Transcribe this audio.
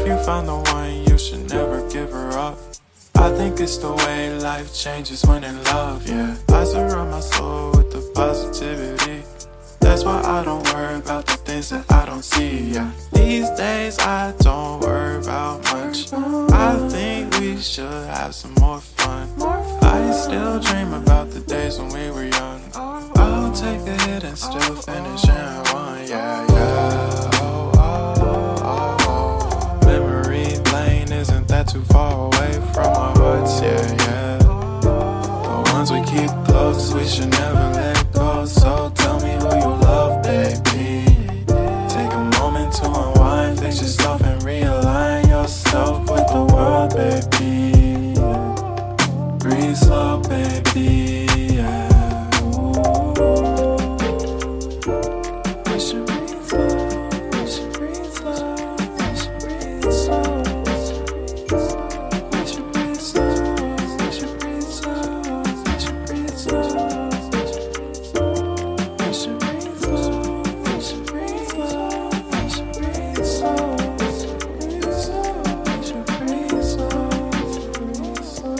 you found the one, you should never give her up. I think it's the way life changes when in love, yeah. I surround my soul with the positivity. That's why I don't worry about the things that I don't see, yeah. These days I don't worry about much. I think we should have some more fun. I still dream about the days when we were young. I'll take a hit and still finish in one, yeah, yeah. Oh, oh, oh, oh. Memory lane isn't that too far away from our hearts, yeah, yeah. The ones we keep close, we should never let go. So tell me who you love, baby. Take a moment to unwind, fix yourself and realign yourself with the world, baby. Breathe slow, baby, yeah. We should breathe slow, we should breathe slow, we should breathe slow. We should breathe slow, we should breathe slow, we should breathe slow. We should breathe slow, we should breathe slow, we should breathe slow. We should breathe slow, breathe slow.